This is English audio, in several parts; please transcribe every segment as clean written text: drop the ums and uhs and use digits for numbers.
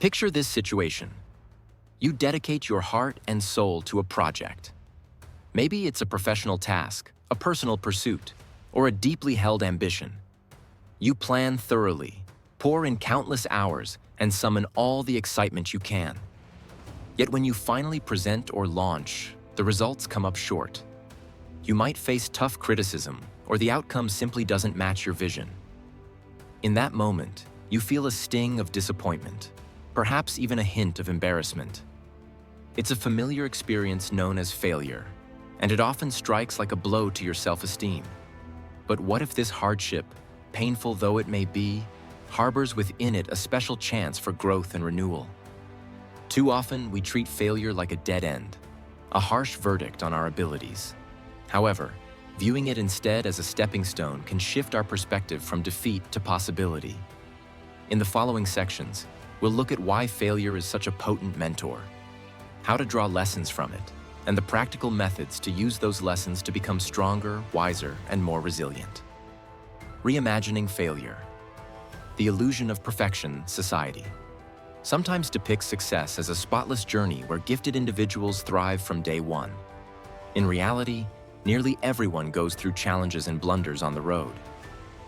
Picture this situation. You dedicate your heart and soul to a project. Maybe it's a professional task, a personal pursuit, or a deeply held ambition. You plan thoroughly, pour in countless hours, and summon all the excitement you can. Yet when you finally present or launch, the results come up short. You might face tough criticism, or the outcome simply doesn't match your vision. In that moment, you feel a sting of disappointment, perhaps even a hint of embarrassment. It's a familiar experience known as failure, and it often strikes like a blow to your self-esteem. But what if this hardship, painful though it may be, harbors within it a special chance for growth and renewal? Too often, we treat failure like a dead end, a harsh verdict on our abilities. However, viewing it instead as a stepping stone can shift our perspective from defeat to possibility. In the following sections, we'll look at why failure is such a potent mentor, how to draw lessons from it, and the practical methods to use those lessons to become stronger, wiser, and more resilient. Reimagining failure. The illusion of perfection society sometimes depicts success as a spotless journey where gifted individuals thrive from day one. In reality, nearly everyone goes through challenges and blunders on the road.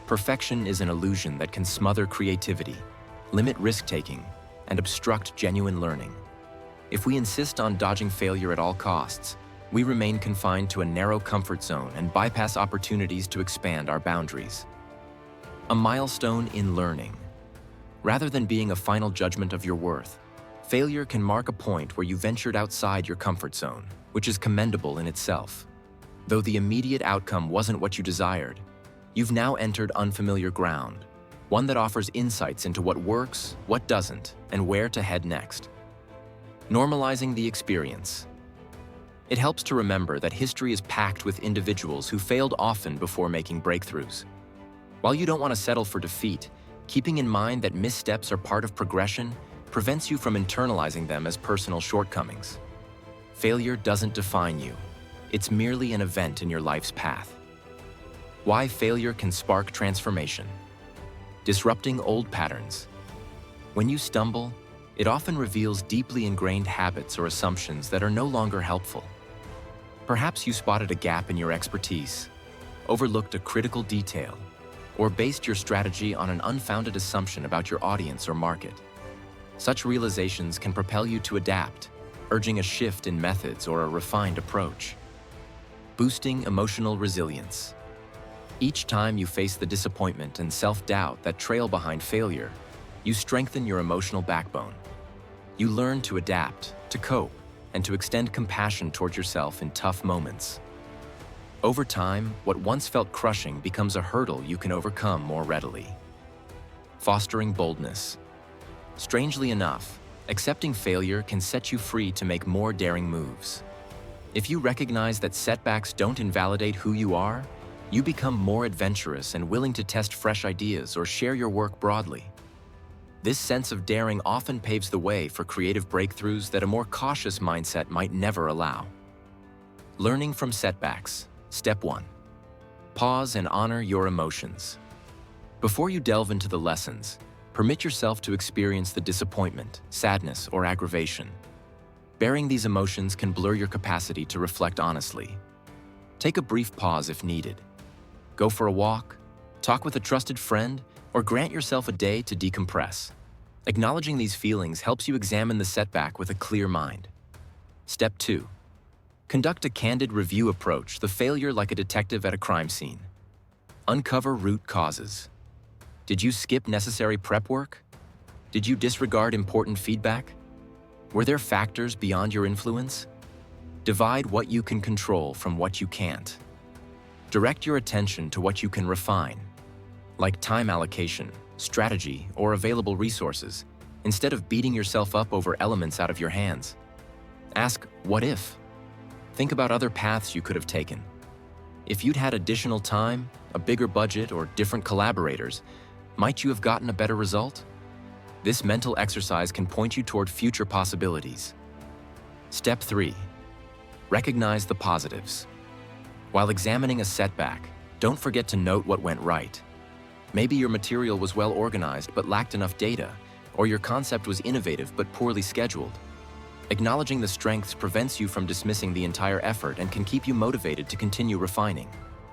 Perfection is an illusion that can smother creativity, limit risk-taking, and obstruct genuine learning. If we insist on dodging failure at all costs, we remain confined to a narrow comfort zone and bypass opportunities to expand our boundaries. A milestone in learning. Rather than being a final judgment of your worth, failure can mark a point where you ventured outside your comfort zone, which is commendable in itself. Though the immediate outcome wasn't what you desired, you've now entered unfamiliar ground, one that offers insights into what works, what doesn't, and where to head next. Normalizing the experience. It helps to remember that history is packed with individuals who failed often before making breakthroughs. While you don't want to settle for defeat, keeping in mind that missteps are part of progression prevents you from internalizing them as personal shortcomings. Failure doesn't define you. It's merely an event in your life's path. Why failure can spark transformation. Disrupting old patterns. When you stumble, it often reveals deeply ingrained habits or assumptions that are no longer helpful. Perhaps you spotted a gap in your expertise, overlooked a critical detail, or based your strategy on an unfounded assumption about your audience or market. Such realizations can propel you to adapt, urging a shift in methods or a refined approach. Boosting emotional resilience. Each time you face the disappointment and self-doubt that trail behind failure, you strengthen your emotional backbone. You learn to adapt, to cope, and to extend compassion toward yourself in tough moments. Over time, what once felt crushing becomes a hurdle you can overcome more readily. Fostering boldness. Strangely enough, accepting failure can set you free to make more daring moves. If you recognize that setbacks don't invalidate who you are, you become more adventurous and willing to test fresh ideas or share your work broadly. This sense of daring often paves the way for creative breakthroughs that a more cautious mindset might never allow. Learning from setbacks. Step 1. Pause and honor your emotions. Before you delve into the lessons, permit yourself to experience the disappointment, sadness, or aggravation. Bearing these emotions can blur your capacity to reflect honestly. Take a brief pause if needed. Go for a walk, talk with a trusted friend, or grant yourself a day to decompress. Acknowledging these feelings helps you examine the setback with a clear mind. Step 2. Conduct a candid review approach, the failure like a detective at a crime scene. Uncover root causes. Did you skip necessary prep work? Did you disregard important feedback? Were there factors beyond your influence? Divide what you can control from what you can't. Direct your attention to what you can refine, like time allocation, strategy, or available resources, instead of beating yourself up over elements out of your hands. Ask, what if? Think about other paths you could have taken. If you'd had additional time, a bigger budget, or different collaborators, might you have gotten a better result? This mental exercise can point you toward future possibilities. Step 3. Recognize the positives. While examining a setback, don't forget to note what went right. Maybe your material was well organized but lacked enough data, or your concept was innovative but poorly scheduled. Acknowledging the strengths prevents you from dismissing the entire effort and can keep you motivated to continue refining.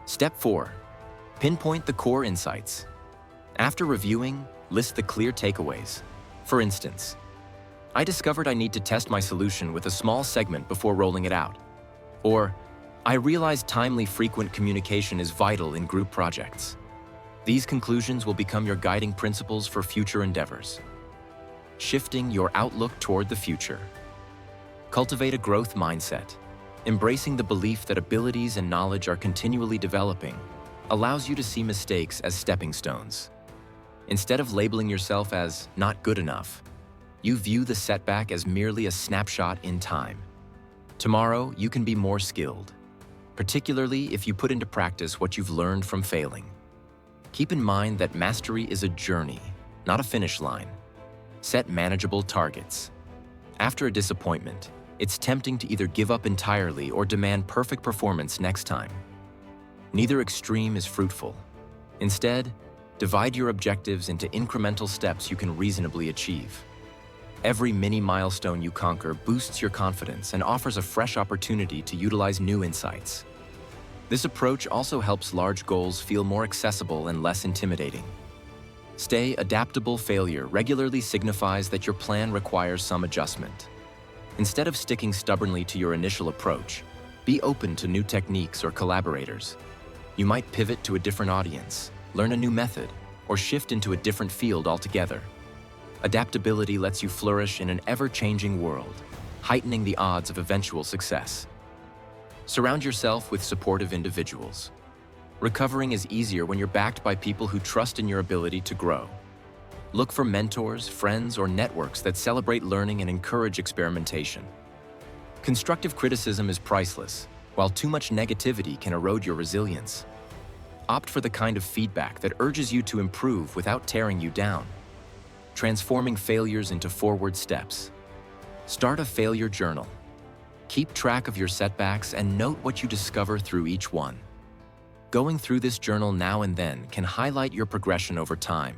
Step 4. Pinpoint the core insights. After reviewing, list the clear takeaways. For instance, I discovered I need to test my solution with a small segment before rolling it out. Or, I realized timely, frequent communication is vital in group projects. These conclusions will become your guiding principles for future endeavors. Shifting your outlook toward the future. Cultivate a growth mindset. Embracing the belief that abilities and knowledge are continually developing allows you to see mistakes as stepping stones. Instead of labeling yourself as not good enough, you view the setback as merely a snapshot in time. Tomorrow, you can be more skilled, particularly if you put into practice what you've learned from failing. Keep in mind that mastery is a journey, not a finish line. Set manageable targets. After a disappointment, it's tempting to either give up entirely or demand perfect performance next time. Neither extreme is fruitful. Instead, divide your objectives into incremental steps you can reasonably achieve. Every mini milestone you conquer boosts your confidence and offers a fresh opportunity to utilize new insights. This approach also helps large goals feel more accessible and less intimidating. Stay adaptable. Failure regularly signifies that your plan requires some adjustment. Instead of sticking stubbornly to your initial approach, be open to new techniques or collaborators. You might pivot to a different audience, learn a new method, or shift into a different field altogether. Adaptability lets you flourish in an ever-changing world, heightening the odds of eventual success. Surround yourself with supportive individuals. Recovering is easier when you're backed by people who trust in your ability to grow. Look for mentors, friends, or networks that celebrate learning and encourage experimentation. Constructive criticism is priceless, while too much negativity can erode your resilience. Opt for the kind of feedback that urges you to improve without tearing you down. Transforming failures into forward steps. Start a failure journal. Keep track of your setbacks and note what you discover through each one. Going through this journal now and then can highlight your progression over time,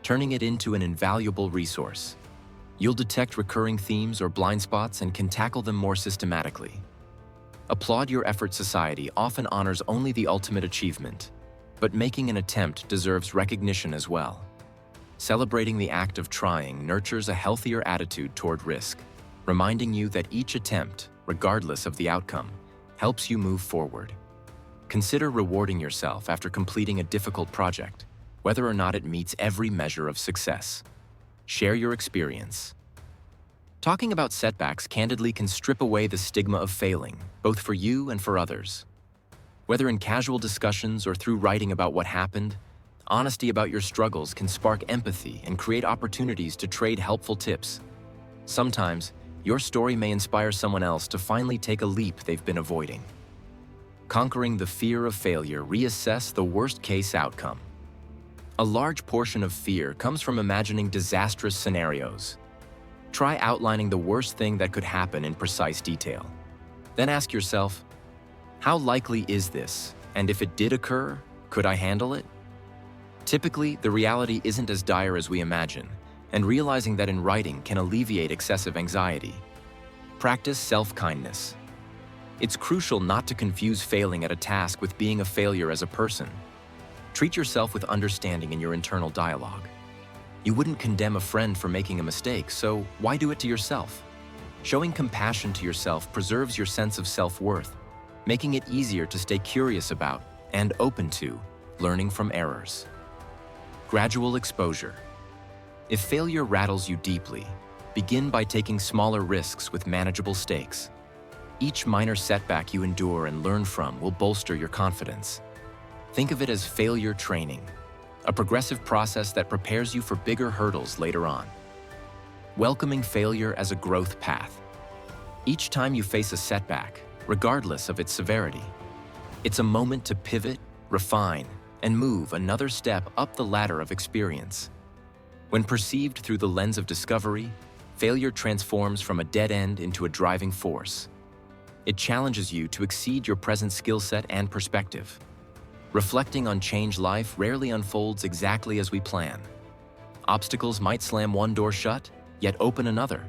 turning it into an invaluable resource. You'll detect recurring themes or blind spots and can tackle them more systematically. Applaud Your Effort. Society often honors only the ultimate achievement, but making an attempt deserves recognition as well. Celebrating the act of trying nurtures a healthier attitude toward risk, reminding you that each attempt, regardless of the outcome, helps you move forward. Consider rewarding yourself after completing a difficult project, whether or not it meets every measure of success. Share your experience. Talking about setbacks candidly can strip away the stigma of failing, both for you and for others. Whether in casual discussions or through writing about what happened, honesty about your struggles can spark empathy and create opportunities to trade helpful tips. Sometimes, your story may inspire someone else to finally take a leap they've been avoiding. Conquering the fear of failure. Reassess the worst-case outcome. A large portion of fear comes from imagining disastrous scenarios. Try outlining the worst thing that could happen in precise detail. Then ask yourself, how likely is this? And if it did occur, could I handle it? Typically, the reality isn't as dire as we imagine, and realizing that in writing can alleviate excessive anxiety. Practice self-kindness. It's crucial not to confuse failing at a task with being a failure as a person. Treat yourself with understanding in your internal dialogue. You wouldn't condemn a friend for making a mistake, so why do it to yourself? Showing compassion to yourself preserves your sense of self-worth, making it easier to stay curious about and open to learning from errors. Gradual exposure. If failure rattles you deeply, begin by taking smaller risks with manageable stakes. Each minor setback you endure and learn from will bolster your confidence. Think of it as failure training, a progressive process that prepares you for bigger hurdles later on. Welcoming failure as a growth path. Each time you face a setback, regardless of its severity, it's a moment to pivot, refine, and move another step up the ladder of experience. When perceived through the lens of discovery, failure transforms from a dead end into a driving force. It challenges you to exceed your present skill set and perspective. Reflecting on change, life rarely unfolds exactly as we plan. Obstacles might slam one door shut, yet open another.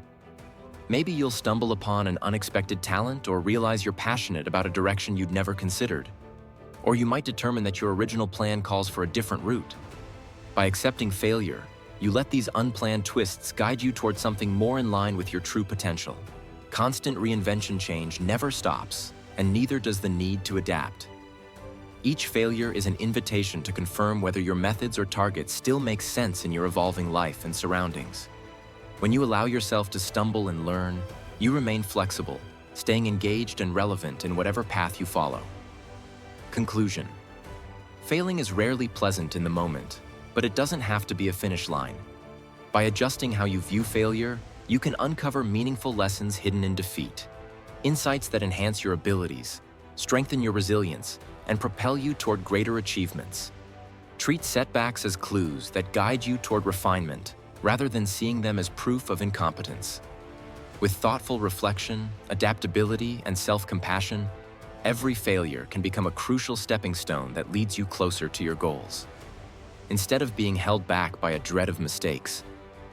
Maybe you'll stumble upon an unexpected talent or realize you're passionate about a direction you'd never considered. Or you might determine that your original plan calls for a different route. By accepting failure, you let these unplanned twists guide you toward something more in line with your true potential. Constant reinvention change never stops, and neither does the need to adapt. Each failure is an invitation to confirm whether your methods or targets still make sense in your evolving life and surroundings. When you allow yourself to stumble and learn, you remain flexible, staying engaged and relevant in whatever path you follow. Conclusion: failing is rarely pleasant in the moment, but it doesn't have to be a finish line. By adjusting how you view failure, you can uncover meaningful lessons hidden in defeat, insights that enhance your abilities, strengthen your resilience, and propel you toward greater achievements. Treat setbacks as clues that guide you toward refinement, rather than seeing them as proof of incompetence. With thoughtful reflection, adaptability, and self-compassion, every failure can become a crucial stepping stone that leads you closer to your goals. Instead of being held back by a dread of mistakes,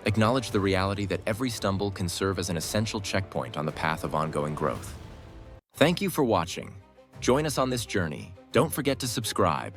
acknowledge the reality that every stumble can serve as an essential checkpoint on the path of ongoing growth. Thank you for watching. Join us on this journey. Don't forget to subscribe